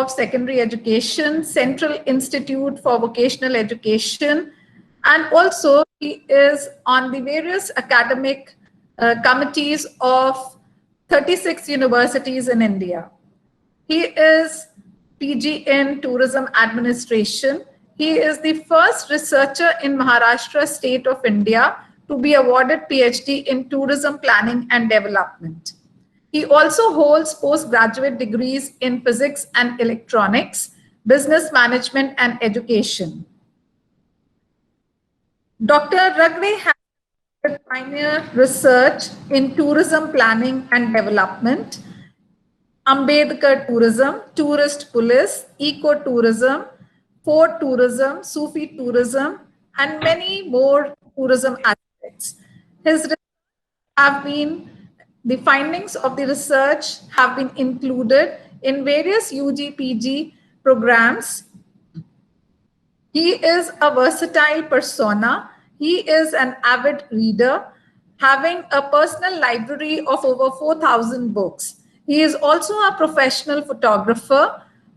of Secondary Education, Central Institute for Vocational Education, and also he is on the various academic committees of 36 universities in India. He is PG in Tourism Administration. He is the first researcher in Maharashtra state of India to be awarded PhD in Tourism Planning and Development. He also holds postgraduate degrees in Physics and Electronics, Business Management and Education. Dr. Ragre has pioneer research in tourism planning and development, Ambedkar tourism, tourist police, eco-tourism, fort tourism, Sufi tourism, and many more tourism aspects. The findings of the research have been included in various UG/PG programs. He is a versatile persona. He is an avid reader, having a personal library of over 4,000 books. He is also a professional photographer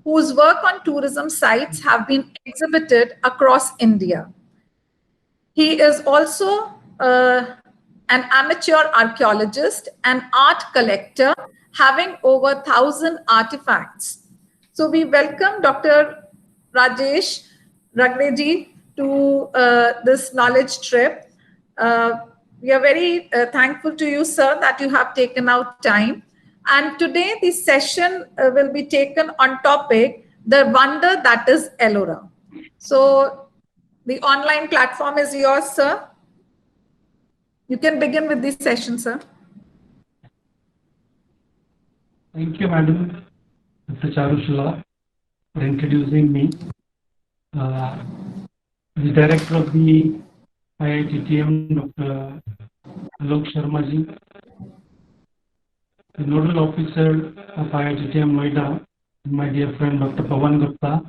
whose work on tourism sites have been exhibited across India. He is also an amateur archaeologist and art collector, having over 1,000 artifacts. So we welcome Dr. Rajesh Ragreji to this knowledge trip. We are very thankful to you, sir, that you have taken out time. And today the session will be taken on topic, the wonder that is Ellora. So the online platform is yours, sir. You can begin with this session, sir. Thank you, Madam Dr. Charushila, for introducing me. The Director of the IITTM, Dr. Alok Sharma ji, the Nodal Officer of IITTM Noida, my dear friend Dr. Pawan Gupta.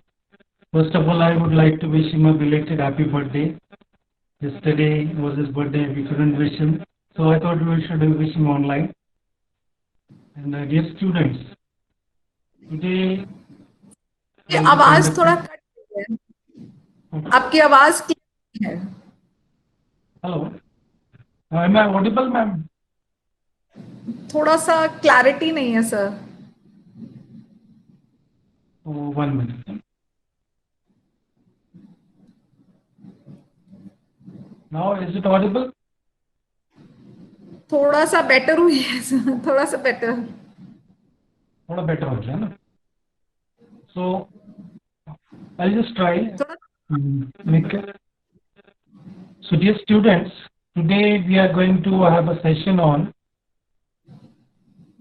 First of all, I would like to wish him a belated happy birthday. Yesterday was his birthday, we couldn't wish him. So I thought we should wish him online. And dear students, today... आवाज थोड़ा cut रही है. आपकी आवाज clear है. Hello. Am I audible, ma'am? थोड़ा सा clarity नहीं है, sir. Oh, 1 minute. Now, is it audible? थोड़ा सा बेटर हुई है, सर. थोड़ा सा बेटर. थोड़ा better हो गया ना? So, I'll just try. So, dear students, today we are going to have a session on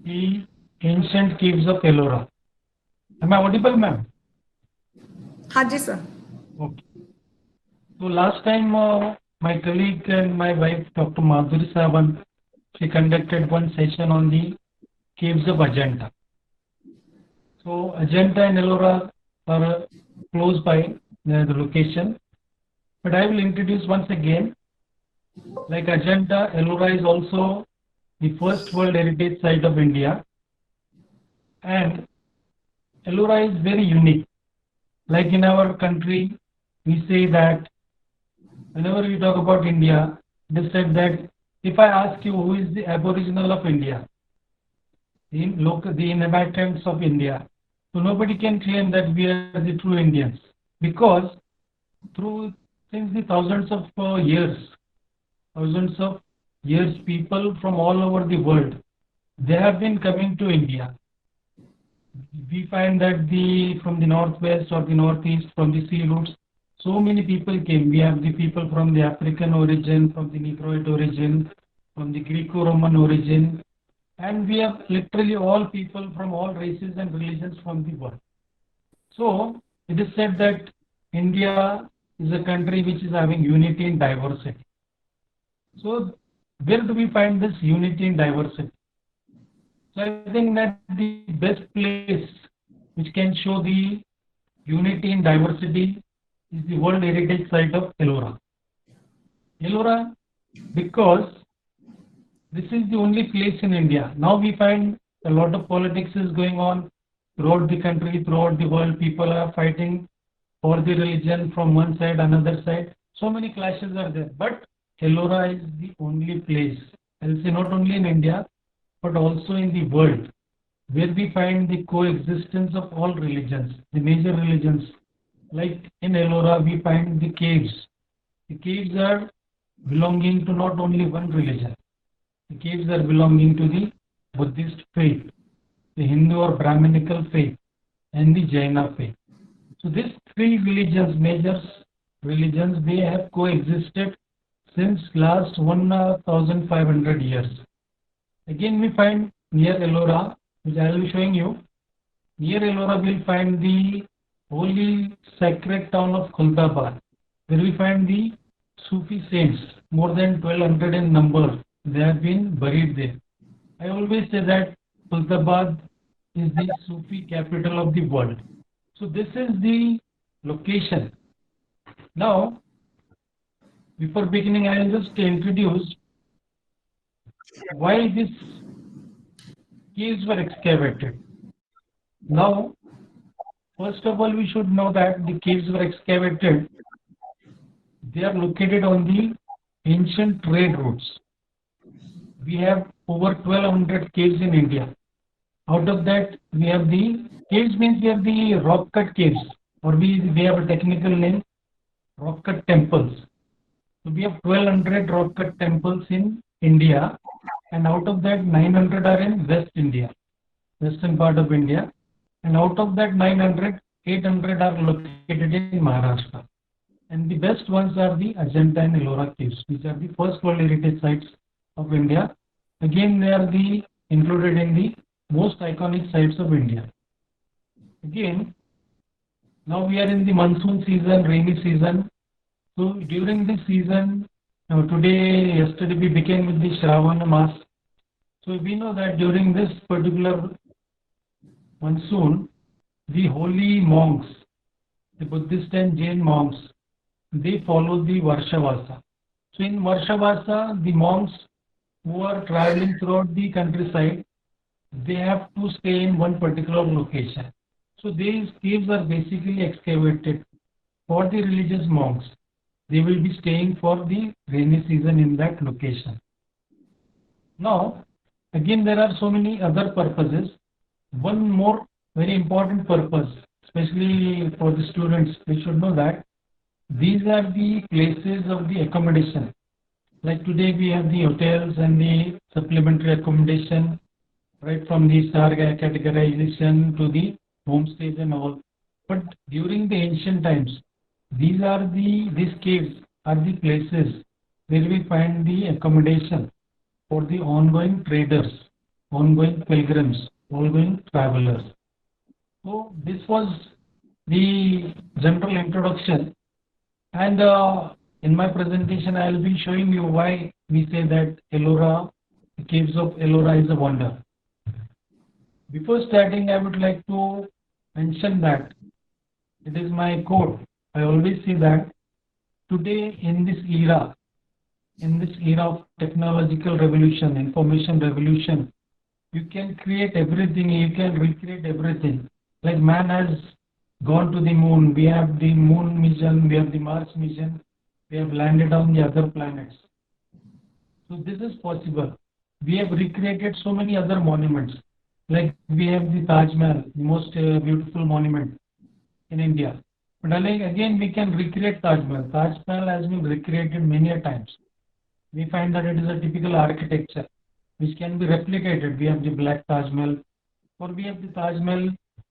the ancient caves of Ellora. Am I audible, ma'am? हाँ जी, sir. Okay. So, last time my colleague and my wife, Dr. Madhuri Savan, she conducted one session on the caves of Ajanta. So, Ajanta and Ellora are close by the location. But I will introduce once again, like Ajanta, Ellora is also the first World Heritage Site of India. And Ellora is very unique. Like in our country, we say that whenever we talk about India, it is said that if I ask you who is the aboriginal of India, the inhabitants of India, so nobody can claim that we are the true Indians, because since the thousands of years, people from all over the world, they have been coming to India. We find that from the northwest or the northeast, from the sea routes, so many people came. We have the people from the African origin, from the Negroid origin, from the Greco-Roman origin, and we have literally all people from all races and religions from the world. So it is said that India is a country which is having unity in diversity. So where do we find this unity in diversity? So I think that the best place which can show the unity in diversity is the World Heritage Site of Ellora. Ellora, because this is the only place in India. Now we find a lot of politics is going on. throughout the country, throughout the world, people are fighting for the religion from one side, another side. So many clashes are there. But Ellora is the only place, I'll say not only in India, but also in the world, where we find the coexistence of all religions, the major religions. Like in Ellora, we find the caves. The caves are belonging to not only one religion. The caves are belonging to the Buddhist faith, the Hindu or Brahminical faith, and the Jaina faith. So these three religions, major religions, they have coexisted since last 1,500 years. Again, we find near Ellora, which I will be showing you. Near Ellora, we'll find the holy sacred town of Khultabad, where we find the Sufi saints, more than 1200 in number. They have been buried there. I always say that Khultabad is the Sufi capital of the world. So this is the location. Now, before beginning, I will just introduce why these caves were excavated. Now, first of all, we should know that the caves were excavated. They are located on the ancient trade routes. We have over 1200 caves in India. Out of that, we have the caves means we have the rock cut caves, or we have a technical name, rock cut temples. So we have 1200 rock cut temples in India, and out of that 900 are in West India, western part of India, and out of that 900, 800 are located in Maharashtra. And the best ones are the Ajanta and Ellora caves, which are the first World Heritage Sites of India. Again, they are the included in the most iconic sites of India. Again, now we are in the monsoon season, rainy season. So during this season, yesterday we began with the Shravana Mas. So we know that during this particular monsoon, the holy monks, the Buddhist and Jain monks, they follow the Varshavasa. So in Varshavasa, the monks who are traveling throughout the countryside, they have to stay in one particular location. So these caves are basically excavated for the religious monks. They will be staying for the rainy season in that location. Now, again, there are so many other purposes. One more very important purpose, especially for the students, they should know that these are the places of the accommodation. Like today we have the hotels and the supplementary accommodation, right from the star categorization to the homestays and all. But during the ancient times, these caves are the places where we find the accommodation for the ongoing traders, ongoing pilgrims, ongoing travelers. So this was the general introduction, and in my presentation I will be showing you why we say that Ellora, the caves of Ellora is a wonder. Before starting, I would like to mention that it is my quote. I always say that today in this era of technological revolution, information revolution, you can create everything, you can recreate everything. Like man has gone to the moon, we have the moon mission, we have the Mars mission, we have landed on the other planets. So this is possible. We have recreated so many other monuments. Like we have the Taj Mahal, the most beautiful monument in India. But again, we can recreate Taj Mahal. Taj Mahal has been recreated many a times. We find that it is a typical architecture which can be replicated. We have the Black Taj Mahal, or we have the Taj Mahal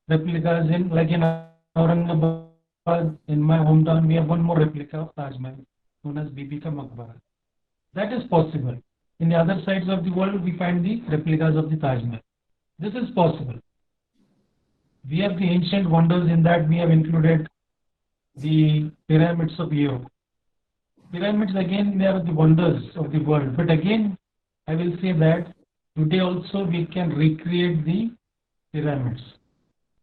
replicas in Aurangabad, in my hometown, we have one more replica of Taj Mahal known as Bibi Ka Maqbara. That is possible. In the other sides of the world, we find the replicas of the Taj Mahal. This is possible. We have the ancient wonders. In that we have included the pyramids of Europe. Pyramids, again, they are the wonders of the world. But again, I will say that today also we can recreate the pyramids.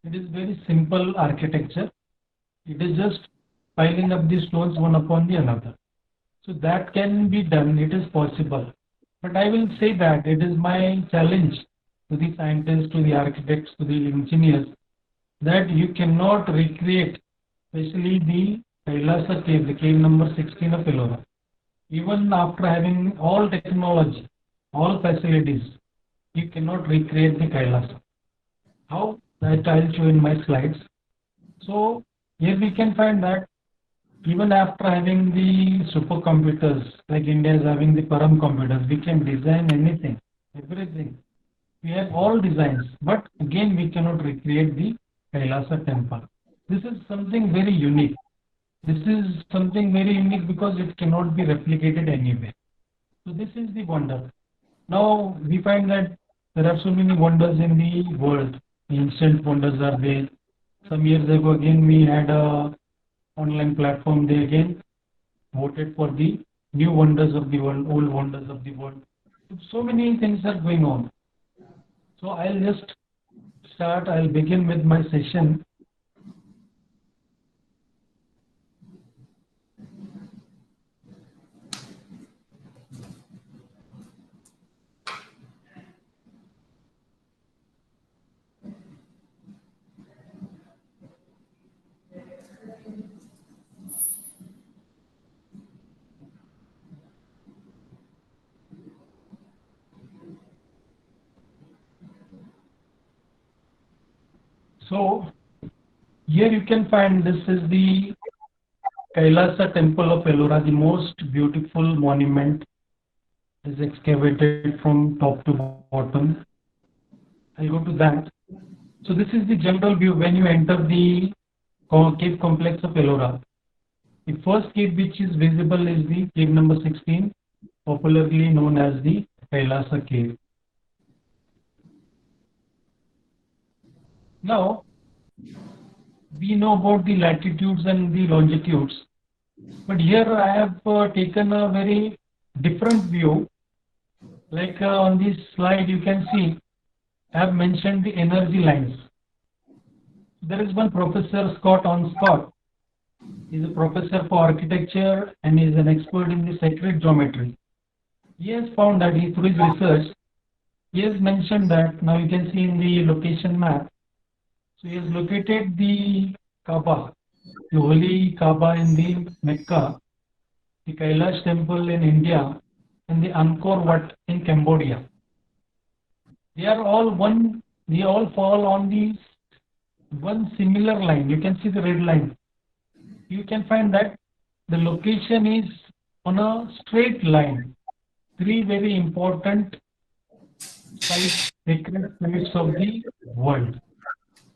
It is very simple architecture. It is just piling up the stones one upon the another. So that can be done. It is possible. But I will say that it is my challenge to the scientists, to the architects, to the engineers, that you cannot recreate, especially the Kailasa cave, the cave number 16 of Ellora. Even after having all technology, all facilities, you cannot recreate the Kailasa. How? That I'll show in my slides. So here we can find that even after having the supercomputers, like India is having the Param computers, we can design anything, everything. We have all designs, but again we cannot recreate the Kailasa temple. This is something very unique. This is something very unique because it cannot be replicated anywhere. So this is the wonder. Now we find that there are so many wonders in the world. Ancient wonders are there. Some years ago again we had a online platform. They again voted for the new wonders of the world, old wonders of the world. So many things are going on. So I'll just start. I'll begin with my session. So here you can find this is the Kailasa temple of Ellora, the most beautiful monument is excavated from top to bottom. I'll go to that. So this is the general view when you enter the cave complex of Ellora. The first cave which is visible is the cave number 16, popularly known as the Kailasa cave. Now, we know about the latitudes and the longitudes, but here I have taken a very different view. Like on this slide, you can see I have mentioned the energy lines. There is one Professor Scott Onscott. He is a professor for architecture and is an expert in the sacred geometry. He has found that through his research, he has mentioned that, now you can see in the location map. So he has located the Kaaba, the holy Kaaba in the Mecca, the Kailash temple in India, and the Angkor Wat in Cambodia. They are all one, they all fall on the one similar line. You can see the red line. You can find that the location is on a straight line. Three very important sites, sacred sites of the world.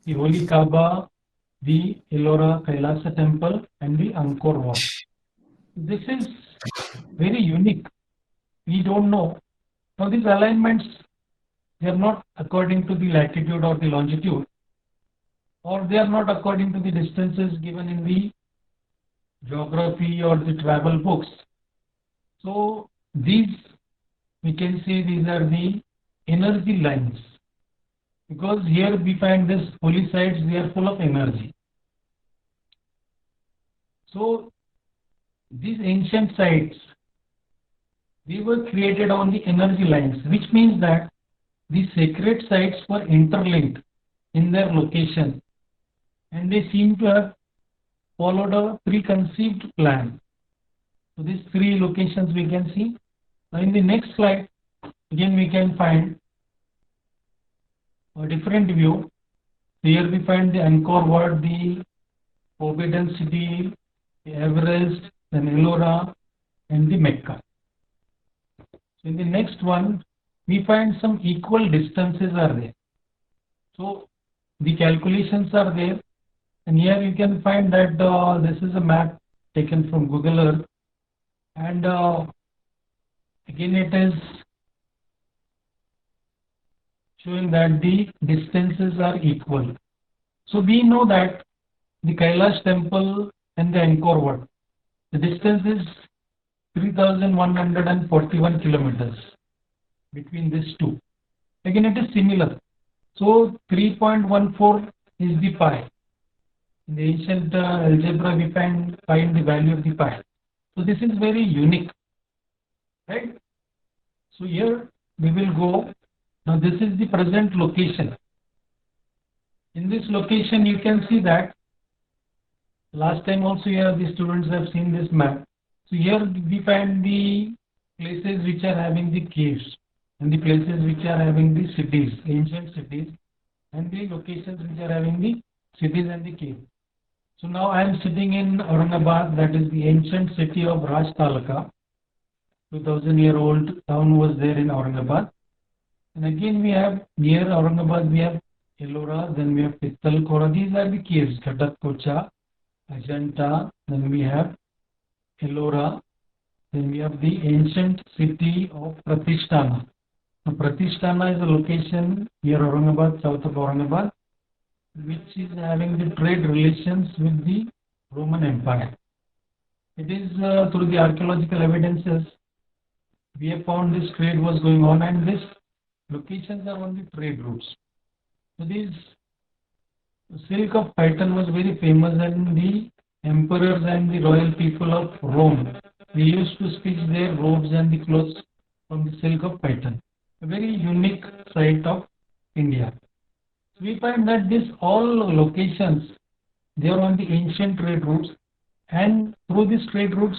The Holy Kaaba, the Ellora Kailasa temple, and the Angkor Wat. This is very unique. We don't know. Now these alignments, they are not according to the latitude or the longitude, or they are not according to the distances given in the geography or the travel books. So these, we can say these are the energy lines, because here we find this holy sites, they are full of energy. So these ancient sites, they were created on the energy lines, which means that the sacred sites were interlinked in their location, and they seem to have followed a preconceived plan. So these three locations we can see. Now in the next slide, again we can find a different view. Here we find the Angkor Wat, the Forbidden City, the Everest, then Ellora, and the Mecca. So in the next one, we find some equal distances are there. So the calculations are there, and here you can find that this is a map taken from Google Earth, and again it is showing that the distances are equal. So we know that the Kailash temple and the Angkor Wat, the distance is 3,141 kilometers between these two. Again, it is similar. So 3.14 is the pi. In the ancient algebra, we find the value of the pi. So this is very unique, right? So here we will go. Now this is the present location. In this location, you can see that last time also here the students have seen this map. So here we find the places which are having the caves and the places which are having the cities, ancient cities, and the locations which are having the cities and the cave. So now I am sitting in Aurangabad, that is the ancient city of Raj Talaka. 2000-year-old town was there in Aurangabad. And again we have near Aurangabad we have Ellora, then we have Pittalkora. These are the caves, Ghatakkocha, Ajanta, then we have Ellora, then we have the ancient city of Pratishtana. Now, Pratishtana is a location near Aurangabad, south of Aurangabad, which is having the trade relations with the Roman Empire. It is through the archaeological evidences we have found this trade was going on, and these locations are on the trade routes. So this silk of Titan was very famous, and the emperors and the royal people of Rome, they used to stitch their robes and the clothes from the silk of Titan. A very unique site of India. So we find that these all locations, they are on the ancient trade routes, and through these trade routes,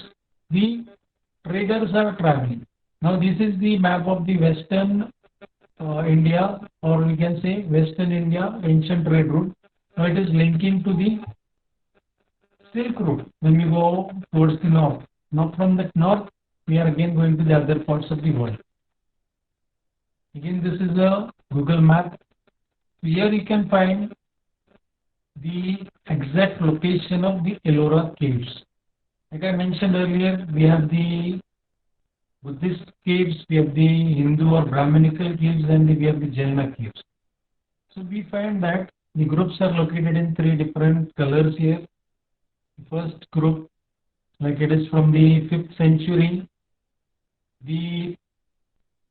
the traders are traveling. Now this is the map of the Western India, or we can say Western India ancient trade route. Now it is linking to the Silk Route when we go towards the north. Now from the north, we are again going to the other parts of the world. Again, this is a Google map. Here you can find the exact location of the Ellora caves. Like I mentioned earlier, we have the Buddhist caves, we have the Hindu or Brahminical caves, and we have the Jaina caves. So we find that the groups are located in 3 different colors here. The first group, like it is from the 5th century.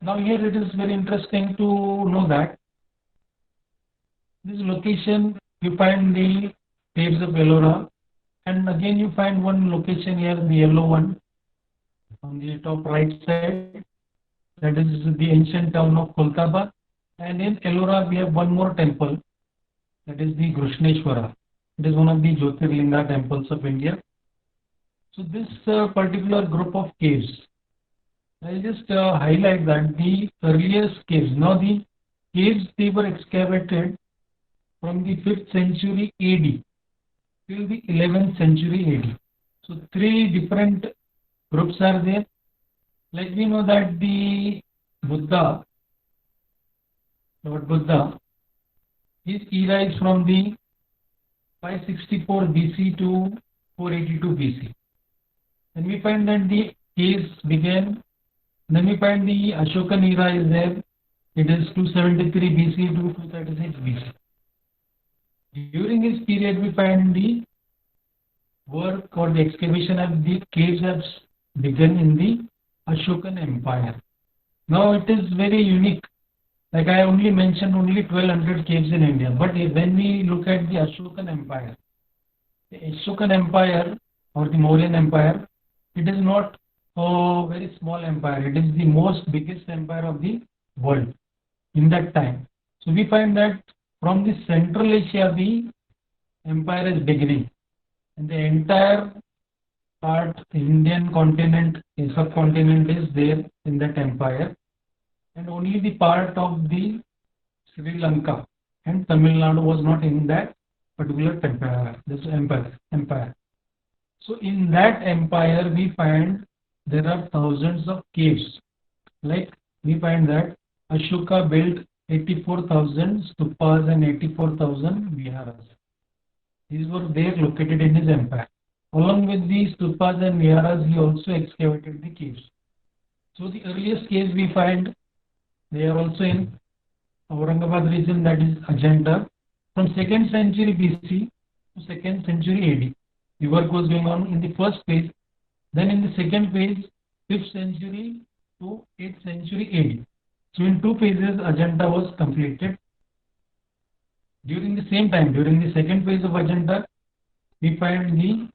Now here it is very interesting to know that this location you find the caves of Ellora, and again you find one location here, the yellow one on the top right side, that is the ancient town of Kolkaba. And in Ellora we have one more temple, that is the Grushneshwara. It is one of the Jyotirlinga temples of India. So this particular group of caves, I'll just highlight that the earliest caves, now the caves, they were excavated from the 5th century AD till the 11th century AD. So 3 different groups are there. Like we know that the Buddha, Lord Buddha, his era is from the 564 BC to 482 BC. And we find that the caves began. Then we find the Ashokan era is there. It is 273 BC to 236 BC. During this period, we find the work or the excavation of the caves has begun in the Ashokan Empire. Now it is very unique. Like I only mentioned only 1200 caves in India, but when we look at the Ashokan Empire or the Mauryan Empire, it is not a very small empire. It is the most biggest empire of the world in that time. So we find that from the Central Asia, the empire is beginning, and the entire part, Indian continent, subcontinent is there in that empire, and only the part of the Sri Lanka and Tamil Nadu was not in that particular empire. So in that empire, we find there are thousands of caves. Like we find that Ashoka built 84,000 stupas and 84,000 viharas. These were there located in his empire. Along with these stupas and viharas, he also excavated the caves. So the earliest caves we find, they are also in Aurangabad region, that is Ajanta, from 2nd century BC to 2nd century AD. The work was going on in the first phase. Then in the second phase, 5th century to 8th century AD. So in 2 phases, Ajanta was completed. During the same time, during the second phase of Ajanta, we find the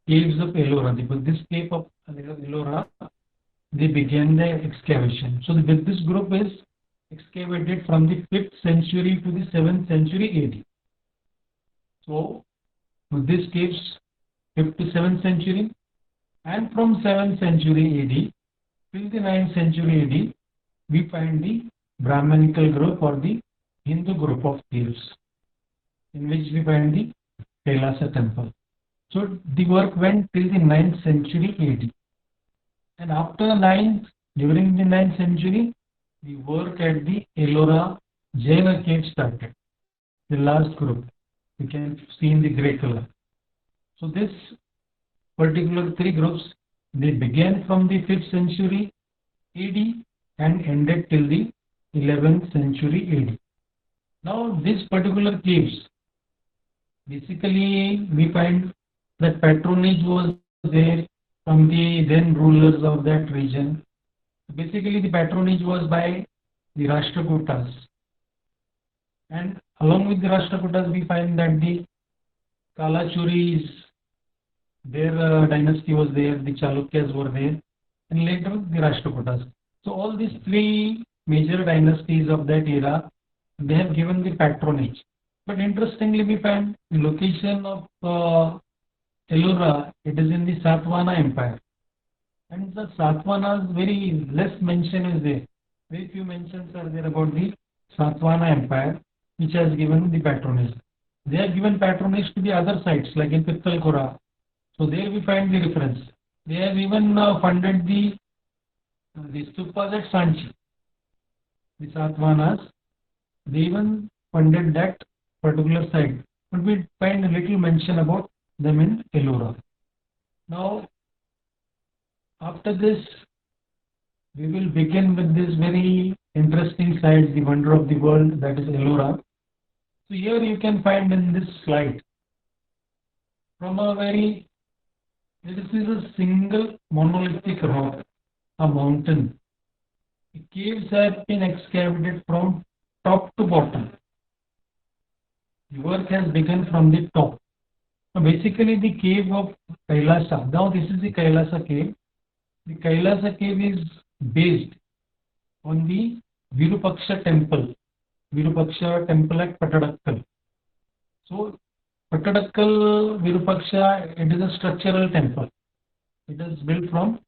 caves of Ellora. This cave of Ellora, they began the excavation. So this group is excavated from the 5th century to the 7th century AD. So this gives 5th to 7th century, and from 7th century AD till the 9th century AD, we find the Brahmanical group or the Hindu group of caves, in which we find the Kailasa temple. So the work went till the 9th century AD. And after during the 9th century, the work at the Ellora Jaina cave started. The last group, you can see in the grey color. So this particular three groups, they began from the 5th century AD and ended till the 11th century AD. Now these particular caves, basically we find that patronage was there from the then rulers of that region. Basically the patronage was by the Rashtrakutas. And along with the Rashtrakutas, we find that the Kalachuris, their dynasty was there, the Chalukyas were there, and later the Rashtrakutas. So all these three major dynasties of that era, they have given the patronage. But interestingly, we find the location of Ellora, it is in the Satvana Empire. And the Satvanas, very less mention is there. Very few mentions are there about the Satvana Empire, which has given the patronage. They have given patronage to the other sites, like in Pittalkora. So there we find the reference. They have even funded the stupas at Sanchi. The Satvanas, they even funded that particular site. But we find a little mention about them in Ellora. Now, after this, we will begin with this very interesting site, the wonder of the world, that is Ellora. So here you can find in this slide, from this is a single monolithic rock, a mountain. The caves have been excavated from top to bottom. The work has begun from the top. So basically the cave of Kailasa, now this is the Kailasa cave. The Kailasa cave is based on the Virupaksha temple at Patadakkal. So Patadakkal Virupaksha, it is a structural temple. It is built from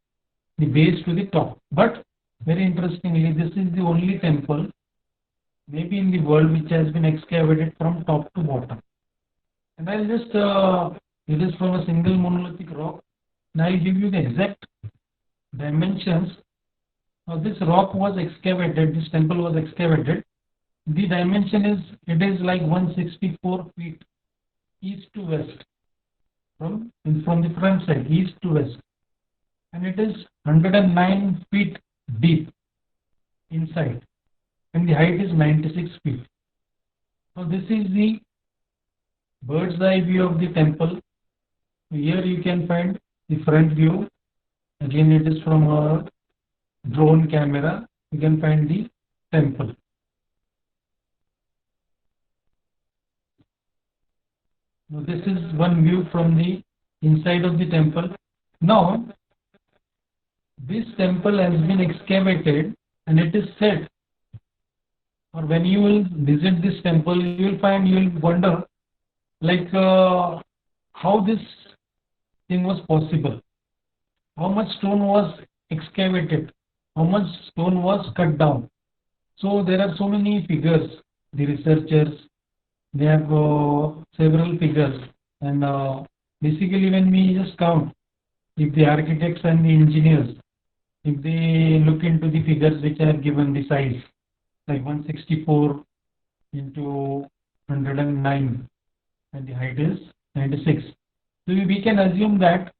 the base to the top. But very interestingly, this is the only temple maybe in the world which has been excavated from top to bottom. And I'll just, it is from a single monolithic rock, and I'll give you the exact dimensions. Now this rock was excavated, this temple was excavated. The dimension is, it is like 164 feet east to west, from the front side, east to west. And it is 109 feet deep inside, and the height is 96 feet. So this is the bird's eye view of the temple. Here you can find the front view. Again, it is from a drone camera. You can find the temple. Now this is one view from the inside of the temple. Now, this temple has been excavated, and it is said, or when you will visit this temple, you will find, you will wonder, like how this thing was possible, how much stone was excavated, how much stone was cut down. So there are so many figures. The researchers, they have several figures, and basically when we just count, if the architects and the engineers, if they look into the figures which are given the size, like 164 into 109, and the height is 96. So we can assume that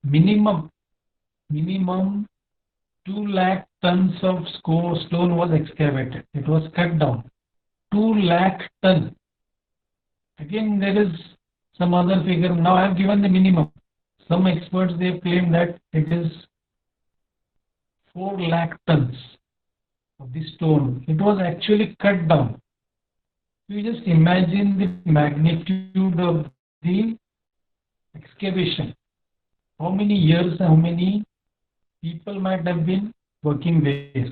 minimum 2 lakh tons of stone was excavated. It was cut down. 2 lakh tons. Again, there is some other figure. Now I have given the minimum. Some experts, they claim that it is 4 lakh tons of the stone. It was actually cut down. You just imagine the magnitude of the excavation. How many years, how many people might have been working there.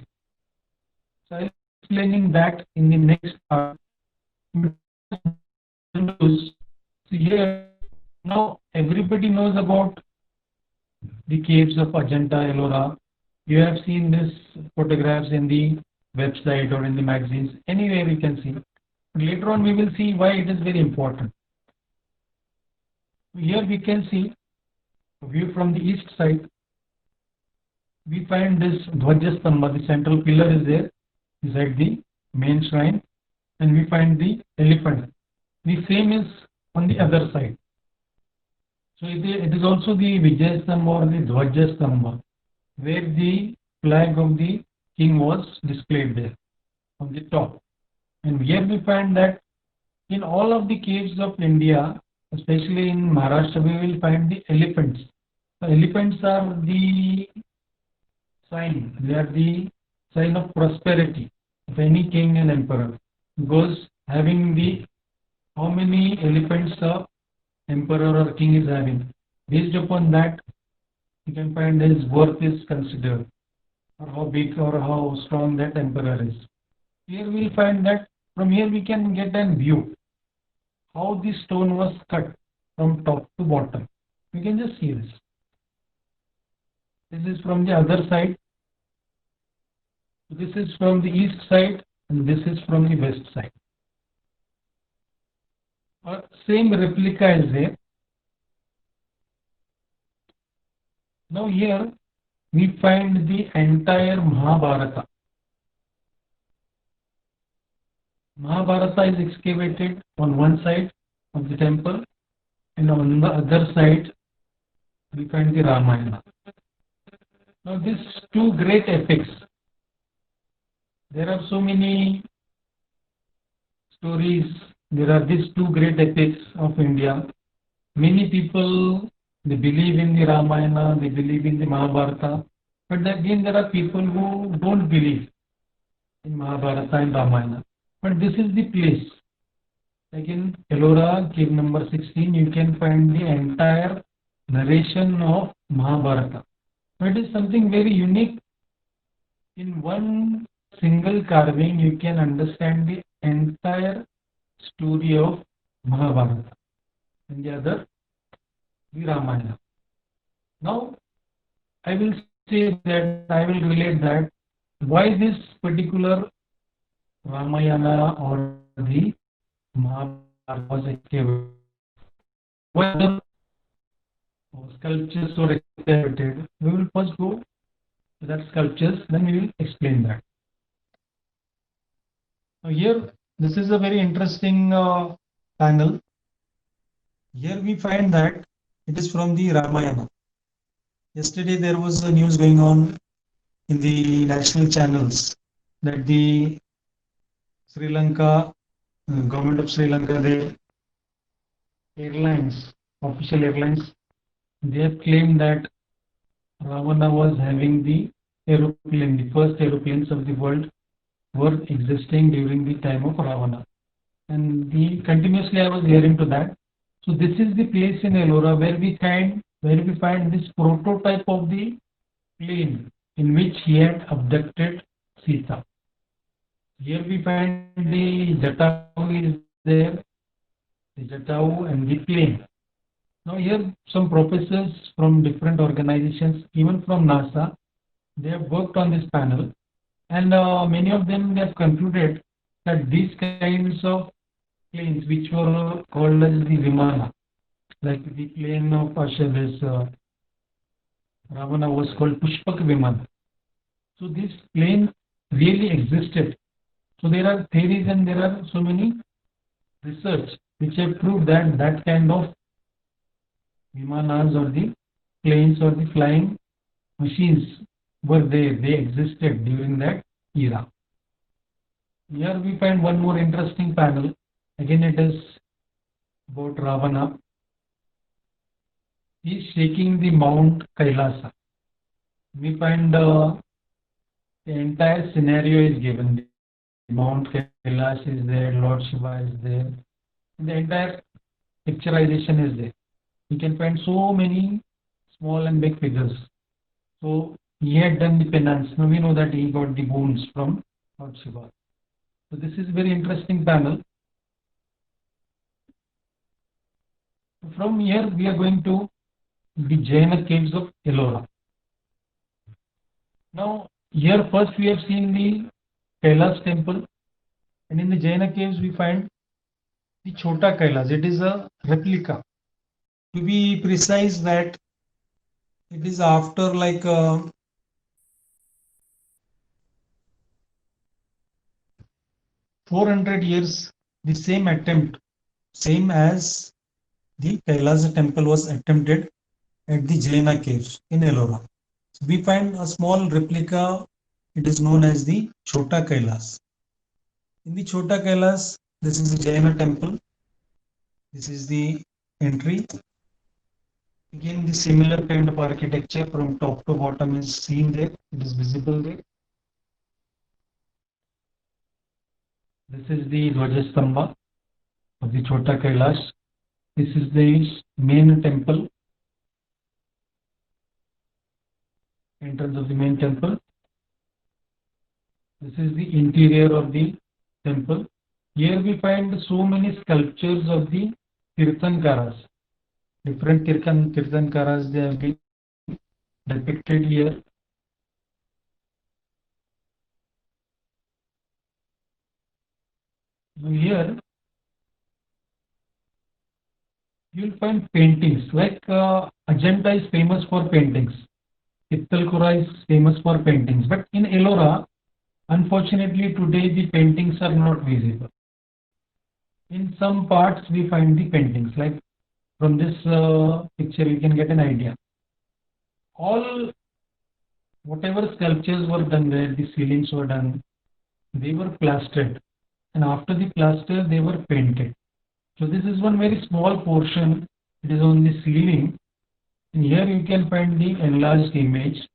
So I'm explaining that in the next part. See So here, now everybody knows about the caves of Ajanta, Ellora. You have seen these photographs in the website or in the magazines, anywhere you can see. Later on, we will see why it is very important. Here we can see a view from the east side. We find this Dhwajastambha, the central pillar is there beside the main shrine, and we find the elephant. The same is on the other side. So it is also the Vijayastambha or the Dhwajastambha, where the flag of the king was displayed there on the top. And here we find that in all of the caves of India, especially in Maharashtra, we will find the elephants. The elephants are the sign, they are the sign of prosperity of any king and emperor. Because having the how many elephants the emperor or king is having, based upon that, you can find his worth is considered, or how big or how strong that emperor is. Here we will find that from here we can get a view how the stone was cut from top to bottom. You can just see this. This is from the other side. This is from the east side and this is from the west side. Same replica is there. Now here we find the entire Mahabharata. Mahabharata is excavated on one side of the temple, and on the other side we find the Ramayana. Now these two great epics, there are so many stories, there are these two great epics of India. Many people, they believe in the Ramayana, they believe in the Mahabharata, but again there are people who don't believe in Mahabharata and Ramayana. But this is the place. Like in Ellora, cave number 16, you can find the entire narration of Mahabharata. It is something very unique. In one single carving, you can understand the entire story of Mahabharata, and the other, the Ramayana. Now, I will say that, I will relate that, why this particular Ramayana or the Mahabharata was excavated. Why the sculptures were excavated? We will first go to that sculptures, then we will explain that. Now here, this is a very interesting panel. Here we find that it is from the Ramayana. Yesterday there was a news going on in the national channels that the Sri Lanka, government of Sri Lanka, the airlines, official airlines, they have claimed that Ravana was having the aeroplane, the first aeroplanes of the world were existing during the time of Ravana. And continuously I was hearing to that. So this is the place in Ellora where we find this prototype of the plane in which he had abducted Sita. Here we find the Jatau is there, the Jatau and the plane. Now here some professors from different organizations, even from NASA, they have worked on this panel, and many of them have concluded that these kinds of planes which were called as the Vimana, like the plane of Ashwades, Ravana was called Pushpak Vimana. So this plane really existed. So there are theories and there are so many research which have proved that that kind of Vimanas or the planes or the flying machines were there, they existed during that era. Here we find one more interesting panel. Again it is about Ravana. He is shaking the Mount Kailasa. We find the entire scenario is given. Mount Kailash is there, Lord Shiva is there. The entire picturization is there. You can find so many small and big figures. So he had done the penance. Now we know that he got the boons from Lord Shiva. So this is very interesting panel. From here, we are going to the Jaina caves of Ellora. Now, here first we have seen the Kailas temple, and in the Jaina caves we find the Chota Kailas. It is a replica. To be precise, that it is after like 400 years, the same attempt, same as the Kailas temple was attempted at the Jaina caves in Ellora. So we find a small replica. It is known as the Chota Kailas. In the Chota Kailas, this is the Jaina temple. This is the entry. Again, the similar kind of architecture from top to bottom is seen there. It is visible there. This is the Dwajastambha of the Chota Kailash. This is the main temple, entrance of the main temple. This is the interior of the temple. Here we find so many sculptures of the Tirthankaras. Different Tirthankaras, they have been depicted here. Here you will find paintings like Ajanta is famous for paintings. Pittalkura is famous for paintings. But in Ellora, unfortunately today the paintings are not visible. In some parts we find the paintings, like from this picture you can get an idea. All whatever sculptures were done there, the ceilings were done, they were plastered, and after the plaster they were painted. So this is one very small portion. It is on the ceiling, and here you can find the enlarged image.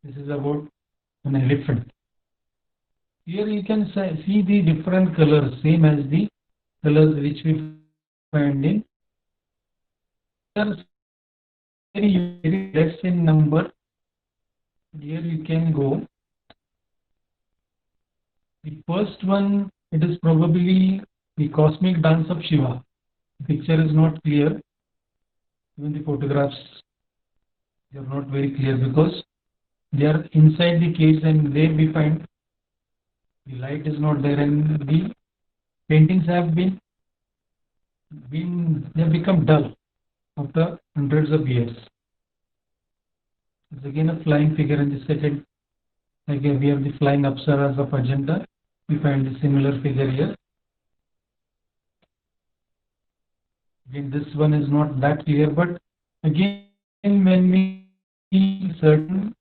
This is about an elephant. Here you can see the different colors, same as the colors which we find in. Very less in number. Here you can go. The first one, it is probably the cosmic dance of Shiva. The picture is not clear. Even the photographs, they are not very clear because they are inside the caves, and there we find the light is not there, and the paintings have they have become dull after hundreds of years. It's again a flying figure in the second. Again, we have the flying apsaras of Ajanta. We find a similar figure here. Again, this one is not that clear, but again, when we see certain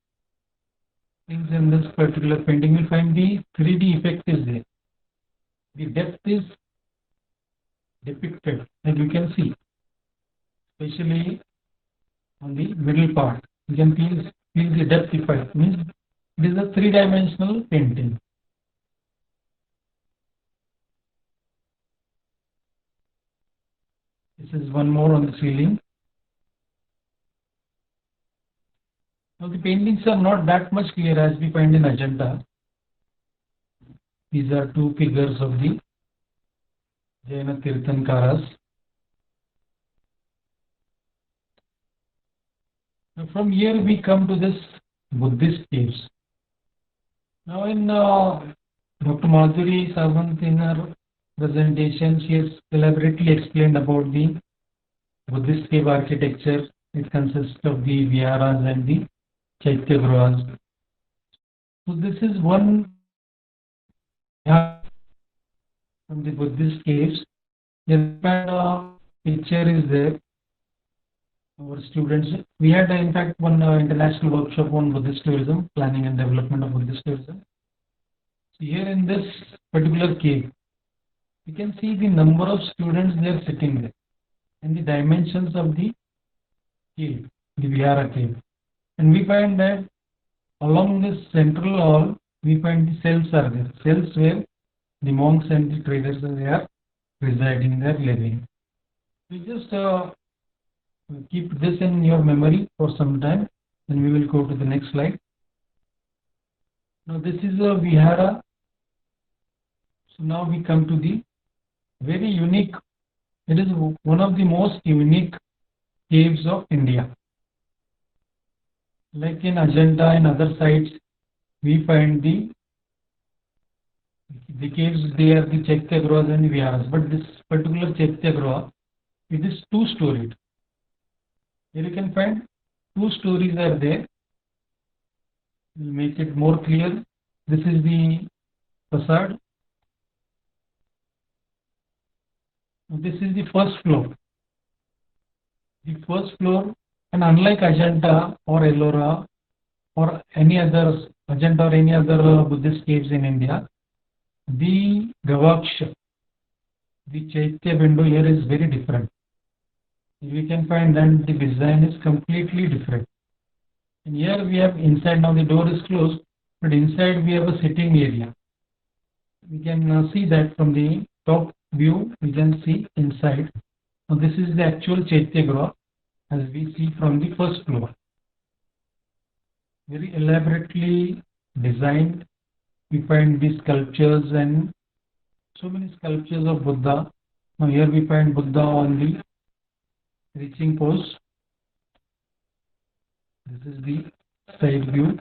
things in this particular painting, we find the 3D effect is there. The depth is depicted, and you can see, especially on the middle part, you can feel the depth effect. Means it is a three-dimensional painting. This is one more on the ceiling. Now the paintings are not that much clear as we find in Ajanta. These are two figures of the Jaina Tirthankaras. Now from here we come to this Buddhist caves. Now in Dr. Madhuri Sawant, in her presentation, she has elaborately explained about the Buddhist cave architecture. It consists of the viharas and the Chaitya Grahas. So this is one from the Buddhist caves. The picture is there. Our students, we had in fact one international workshop on Buddhist tourism, planning and development of Buddhist tourism. So here in this particular cave, you can see the number of students there sitting there and the dimensions of the cave, the Vihara cave. And we find that along this central hall, we find the cells are there. Cells where the monks and the traders, they are residing there, living. We just keep this in your memory for some time, and we will go to the next slide. Now this is a vihara. So now we come to the very unique It is one of the most unique caves of India. Like in Ajanta and other sites, we find the caves there, the Chaityagrahas and Viharas. But this particular Chaityagraha, it is two-storied. Here you can find two stories are there. We'll make it more clear. This is the facade. This is the first floor. The first floor, and unlike Ajanta or Ellora or any other Ajanta or any other Buddhist caves in India, the Gavaksha, the Chaitya window here is very different. We can find that the design is completely different. And here we have inside, now the door is closed, but inside we have a sitting area. We can see that from the top view, we can see inside. Now this is the actual Chaityagraha as we see from the first floor. Very elaborately designed. We find these sculptures and so many sculptures of Buddha. Now here we find Buddha on the reaching pose. This is the side view.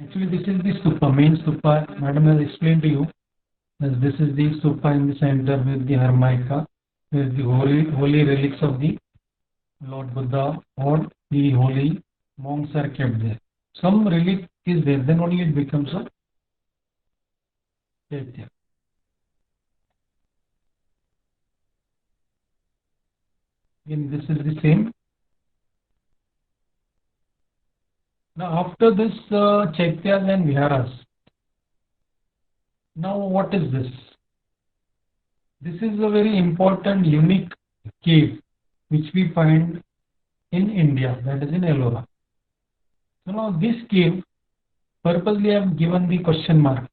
Actually, this is the stupa, main stupa. Madam has explained to you that this is the stupa in the center with the Harmika, where the holy relics of the Lord Buddha or the holy monks are kept there. Some relic is there, then only it becomes a Chaitya. Again, this is the same. Now, after this Chaityas and Viharas, now what is this? This is a very important, unique cave which we find in India, that is in Ellora. So now this cave, purposely I have given the question mark.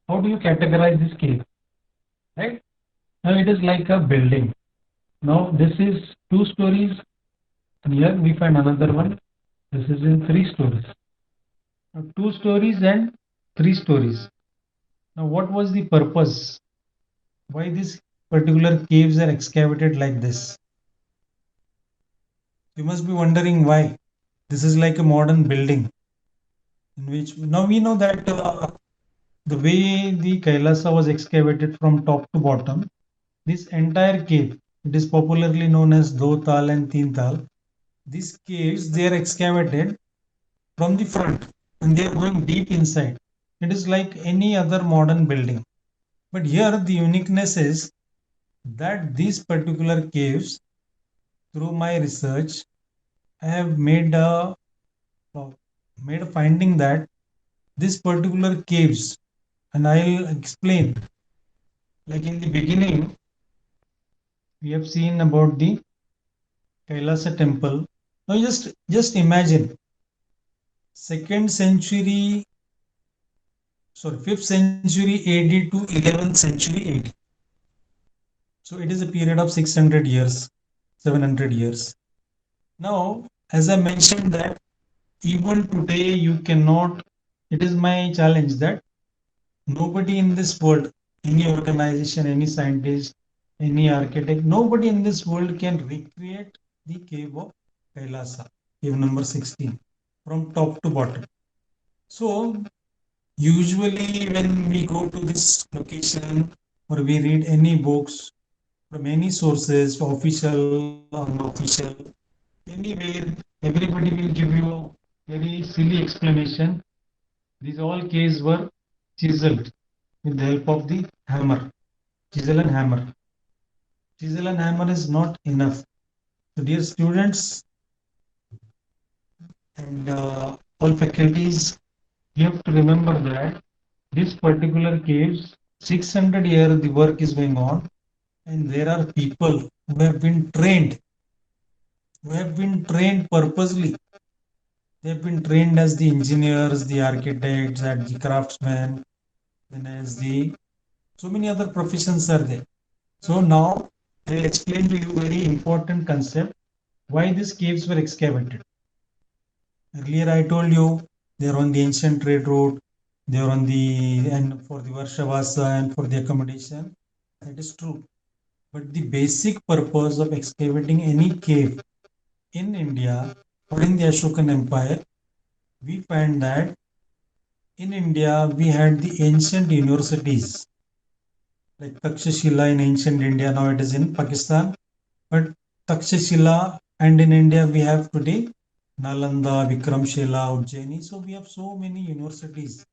How do you categorize this cave? Right? Now it is like a building. Now this is 2 stories, and here we find another one. This is in 3 stories. Now 2 stories and 3 stories. Now what was the purpose? Why these particular caves are excavated like this? You must be wondering why. This is like a modern building in which now we know that the way the Kailasa was excavated from top to bottom, this entire cave, it is popularly known as Do Tal and Teen Tal. These caves, they are excavated from the front and they are going deep inside. It is like any other modern building. But here the uniqueness is that these particular caves, through my research, I have made a finding that this particular caves, and I'll explain. Like in the beginning, we have seen about the Kailasa temple. Now just imagine 5th century AD to 11th century AD. So it is a period of 600 years, 700 years. Now, as I mentioned that even today you cannot, it is my challenge that nobody in this world, any organization, any scientist, any architect, nobody in this world can recreate the cave of Kailasa, cave number 16, from top to bottom. So, usually when we go to this location or we read any books from any sources, official, unofficial, anywhere, everybody will give you very silly explanation. These all caves were chiseled with the help of the hammer, chisel and hammer. Chisel and hammer is not enough. So dear students and all faculties, you have to remember that this particular caves, 600 years the work is going on, and there are people who have been trained purposely. They have been trained as the engineers, the architects, and the craftsmen, and as the so many other professions are there. So now I will explain to you very important concept why these caves were excavated. Earlier I told you they are on the ancient trade route, they are on the and for the Varshavasa and for the accommodation. That is true. But the basic purpose of excavating any cave in India or in the Ashokan Empire, we find that in India we had the ancient universities like Takshashila in ancient India, now it is in Pakistan. But Takshashila, and in India we have today Nalanda, Vikramshila, Ujjaini. So we have so many universities.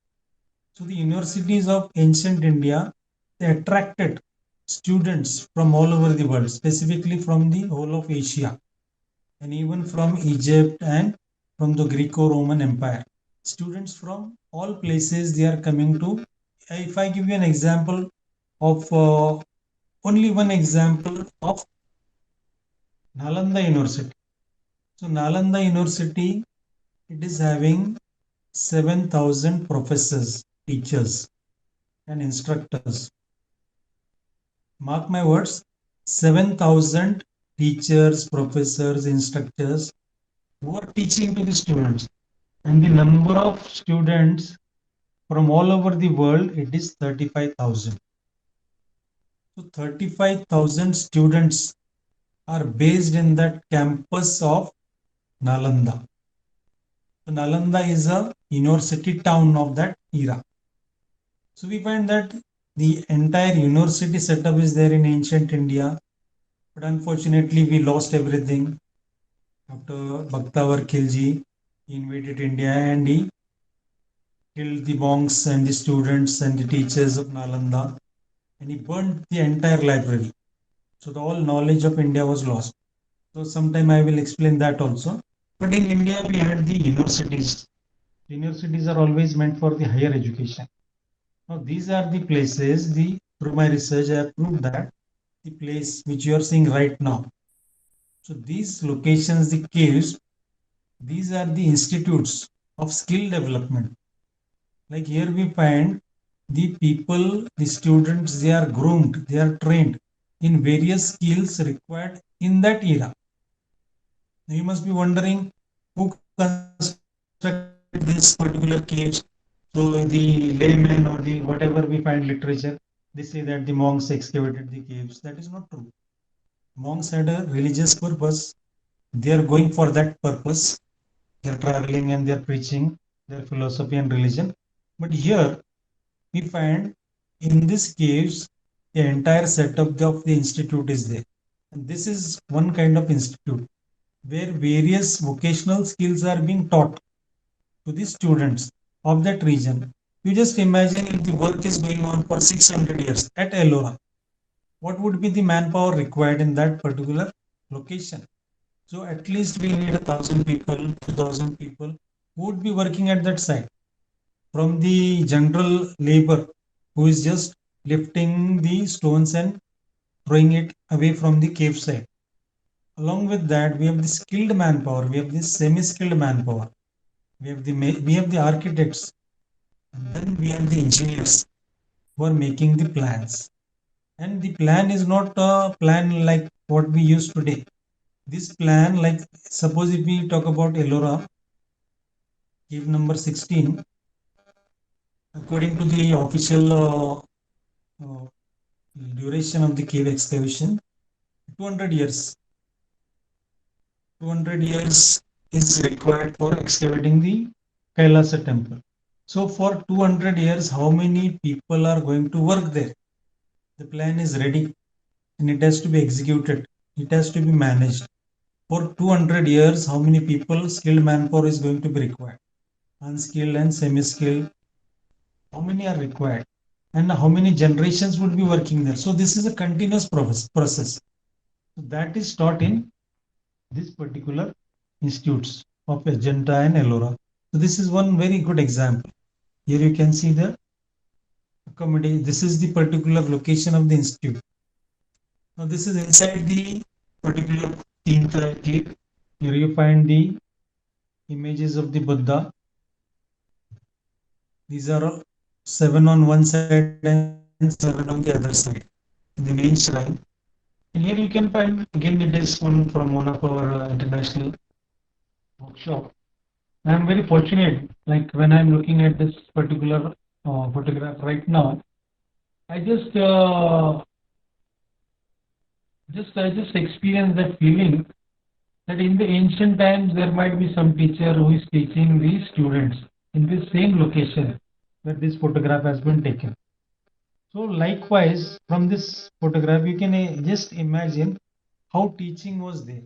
So the universities of ancient India, they attracted students from all over the world, specifically from the whole of Asia and even from Egypt and from the Greco-Roman Empire. Students from all places they are coming to. If I give you an example of only one example of Nalanda University. So Nalanda University, it is having 7,000 professors, teachers, and instructors. Mark my words, 7,000 teachers, professors, instructors who are teaching to the students. And the number of students from all over the world, it is 35,000. So 35,000 students are based in that campus of Nalanda. So Nalanda is a university town of that era. So we find that the entire university setup is there in ancient India, but unfortunately we lost everything after Bakhtawar Khilji. He invaded India and he killed the monks and the students and the teachers of Nalanda, and he burnt the entire library. So the all knowledge of India was lost. So sometime I will explain that also. But in India we had the universities. Universities are always meant for the higher education. Now these are the places, through my research I have proved that the place which you are seeing right now. So these locations, the caves, these are the institutes of skill development. Like here we find the people, the students, they are groomed, they are trained in various skills required in that era. Now you must be wondering who constructed this particular caves. So the laymen or the whatever we find literature, they say that the monks excavated the caves. That is not true. Monks had a religious purpose. They are going for that purpose. They are traveling and they are preaching their philosophy and religion. But here we find in these caves the entire setup of the institute is there. And this is one kind of institute where various vocational skills are being taught to the students of that region. You just imagine if the work is going on for 600 years at Ellora, what would be the manpower required in that particular location? So at least we need 1,000 people, 2,000 people who would be working at that site, from the general labor who is just lifting the stones and throwing it away from the cave site. Along with that, we have the skilled manpower, we have the semi-skilled manpower, we have the architects, and then we have the engineers who are making the plans. And the plan is not a plan like what we use today. This plan, like suppose if we talk about Ellora, cave number 16, according to the official duration of the cave excavation, 200 years. 200 years is required for excavating the Kailasa temple. So for 200 years, how many people are going to work there? The plan is ready and it has to be executed. It has to be managed. For 200 years, how many people, skilled manpower is going to be required? Unskilled and semi-skilled, how many are required? And how many generations would be working there? So this is a continuous process. So that is taught in this particular institutes of Ajanta and Ellora. So this is one very good example. Here you can see the accommodation. This is the particular location of the institute. Now this is inside the particular Tinta cave. Here you find the images of the Buddha. These are all 7 on one side and 7 on the other side in the main shrine. And here you can find again it is one from one of our international workshop. I'm very fortunate, like when I'm looking at this particular photograph right now, I just I just experienced that feeling that in the ancient times there might be some teacher who is teaching the students in the same location where this photograph has been taken. So likewise, from this photograph, you can just imagine how teaching was there.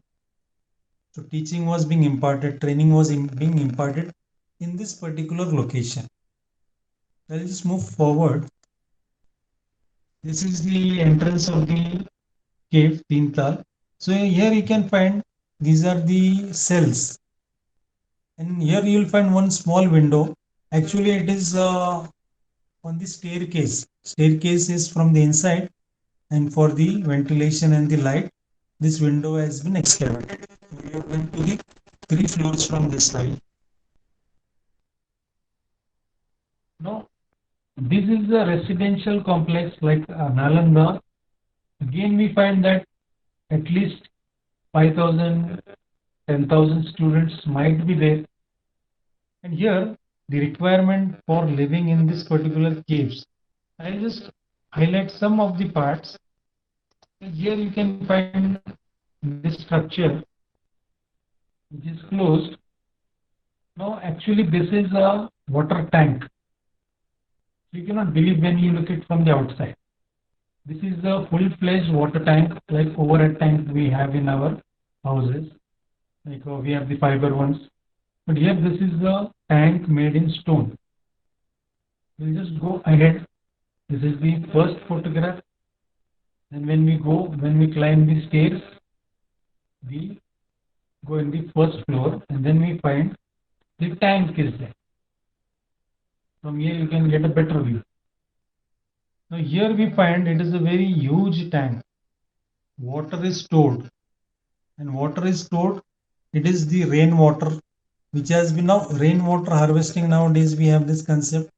So teaching was being imparted, training was being imparted in this particular location. I'll just move forward. This is the entrance of the cave, Tintal. So here you can find these are the cells, and here you will find one small window. Actually, it is on the staircase. Staircase is from the inside, and for the ventilation and the light, this window has been excavated. We are going to the 3 floors from this side. Now, this is a residential complex like Nalanda. Again, we find that at least 5,000, 10,000 students might be there. And here, the requirement for living in this particular caves. I'll just highlight some of the parts. Here you can find this structure which is closed. Now, actually, this is a water tank. You cannot believe when you look it from the outside. This is a full-fledged water tank, like overhead tank we have in our houses. Like we have the fiber ones. But here this is a tank made in stone. We'll just go ahead. This is the first photograph. And when we climb the stairs, we go in the first floor, and then we find the tank is there. From here you can get a better view. Now here we find it is a very huge tank. Water is stored, and water is stored. It is the rainwater, which has been now rainwater harvesting. Nowadays we have this concept,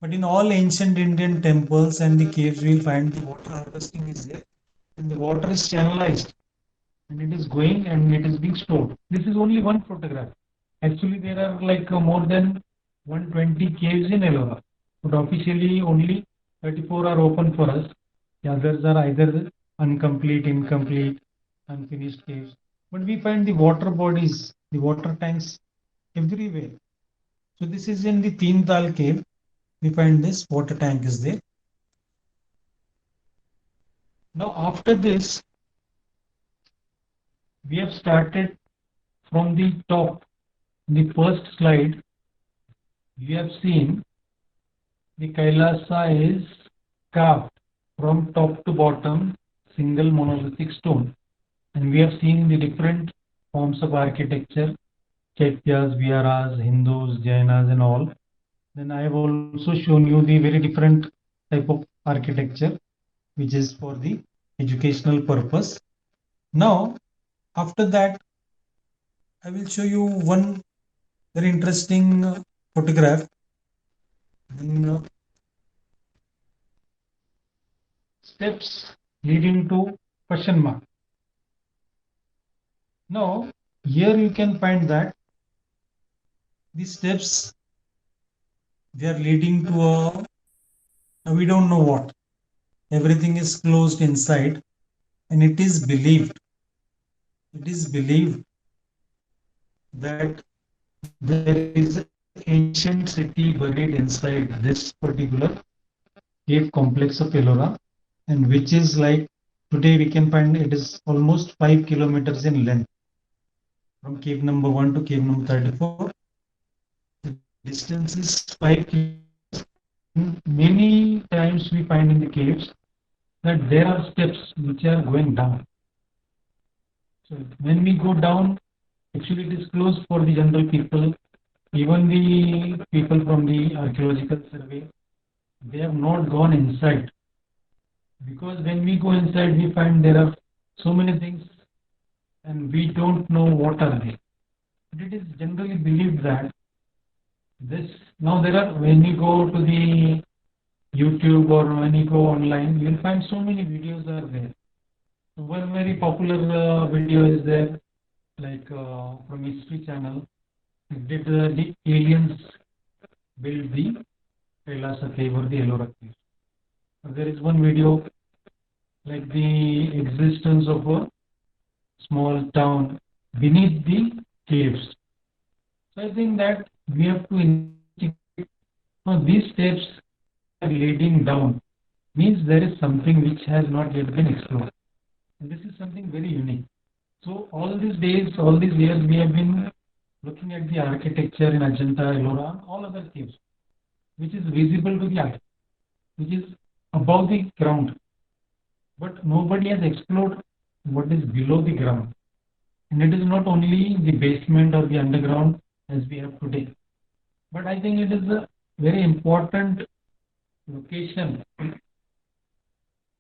but in all ancient Indian temples and the caves, we will find the water harvesting is there, and the water is channelized, and it is going and it is being stored. This is only one photograph. Actually, there are like more than 120 caves in Ellora, but officially only 34 are open for us. The others are either incomplete, unfinished caves. But we find the water bodies, the water tanks everywhere. So this is in the Tintal cave. We find this water tank is there. Now after this, we have started from the top. In the first slide, we have seen the Kailasa is carved from top to bottom, single monolithic stone. And we have seen the different forms of architecture, Chaityas, Viharas, Hindus, Jainas and all. Then I have also shown you the very different type of architecture, which is for the educational purpose. Now, after that, I will show you one very interesting photograph. Steps leading to question mark. Now, here you can find that these steps, they are leading to we don't know what. Everything is closed inside, and it is believed that there is an ancient city buried inside this particular cave complex of Ellora, and which is like today we can find it is almost 5 kilometers in length from cave number 1 to cave number 34. The distance is 5 kilometers. Many times we find in the caves that there are steps which are going down. So when we go down, actually it is closed for the general people. Even the people from the archaeological survey, they have not gone inside. Because when we go inside, we find there are so many things and we don't know what are they. But it is generally believed that now there are, when you go to the YouTube or when you go online, you will find so many videos are there. So one very popular video is there, like from History Channel. Did the aliens build the Kailasa cave or the Ellora cave? There is one video like the existence of a small town beneath the caves. So I think that we have to investigate. Now these steps are leading down means there is something which has not yet been explored. And this is something very unique. So all these days, all these years, we have been looking at the architecture in Ajanta, Ellora, and all other caves, which is visible to the eye, which is above the ground. But nobody has explored what is below the ground. And it is not only the basement or the underground as we have today, but I think it is a very important location,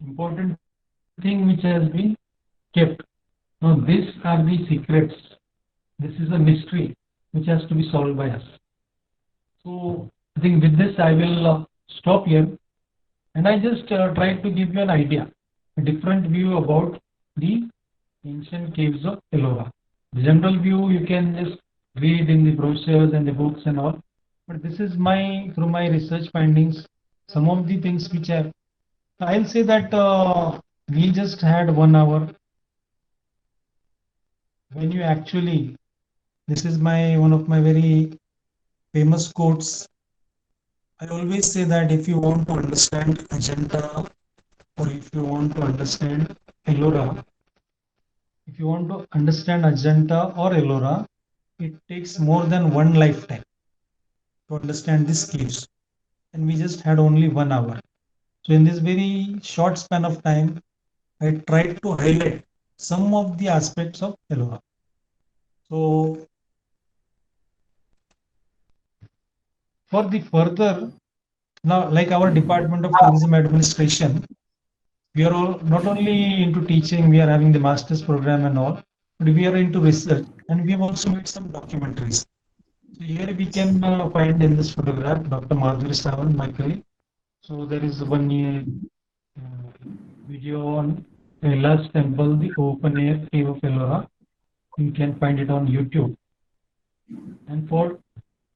important thing which has been kept. Now, these are the secrets. This is a mystery which has to be solved by us. So, I think with this, I will stop here. And I just tried to give you an idea, a different view about the ancient caves of Ellora. The general view you can just read in the brochures and the books and all. But this is through my research findings, some of the things which I'll say that we just had 1 hour. When you actually, this is one of my very famous quotes. I always say that if you want to understand Ajanta or if you want to understand Ellora, if you want to understand Ajanta or Ellora, it takes more than one lifetime to understand these caves. And we just had only 1 hour. So in this very short span of time, I tried to highlight some of the aspects of Ellora. So for the further, now like our Department of Tourism Administration, we are all not only into teaching, we are having the master's program and all, but we are into research and we have also made some documentaries. So here we can find in this photograph Dr. Madhuri Sawan, my colleague. So there is one video on Kailash Temple, the open air cave of Ellora. You can find it on YouTube. And for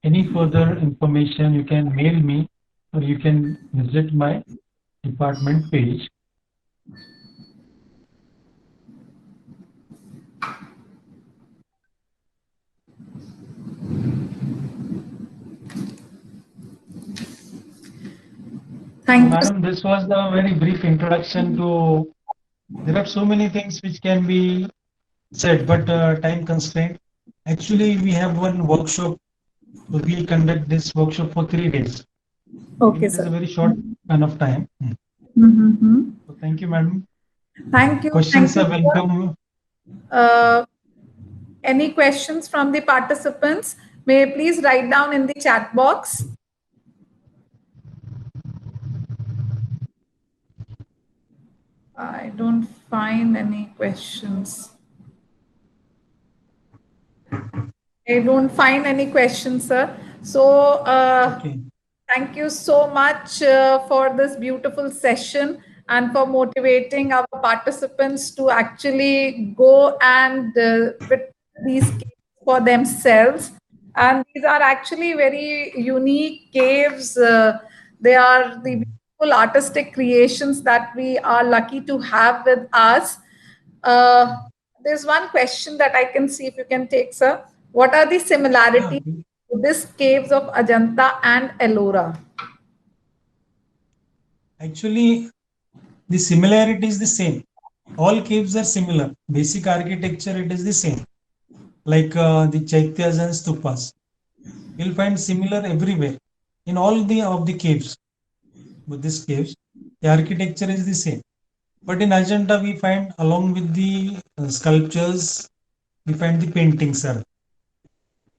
any further information, you can mail me or you can visit my department page. Thank you. Madam, this was the very brief introduction to. There are so many things which can be said, but time constraint. Actually, we have one workshop. So we conduct this workshop for 3 days. Okay, it is a sir. very short span of time. Mm-hmm. So thank you, madam. Thank you. Questions Thank are you, welcome. Any questions from the participants? May you please write down in the chat box. I don't find any questions. I don't find any questions, sir. So Okay. thank you so much for this beautiful session and for motivating our participants to actually go and witness these caves for themselves. And these are actually very unique caves. They are the beautiful artistic creations that we are lucky to have with us. There's one question that I can see if you can take, sir. What are the similarities to these caves of Ajanta and Ellora? Actually, the similarity is the same. All caves are similar. Basic architecture, it is the same. Like the Chaityas and Stupas. You'll find similar everywhere. In all of the caves, Buddhist caves, the architecture is the same. But in Ajanta, we find along with the sculptures, we find the paintings, sir.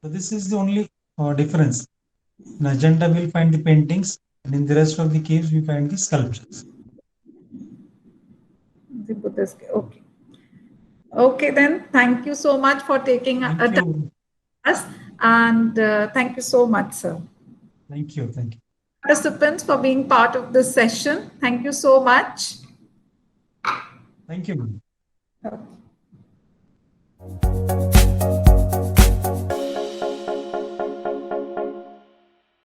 So this is the only difference. In Ajanta, we'll find the paintings, and in the rest of the caves, we find the sculptures. The Buddhist. Okay. Okay, then. Thank you so much for taking Thank time you. with us, and thank you so much, sir. Thank you. Thank you. Participants for being part of this session. Thank you so much. Thank you. Okay.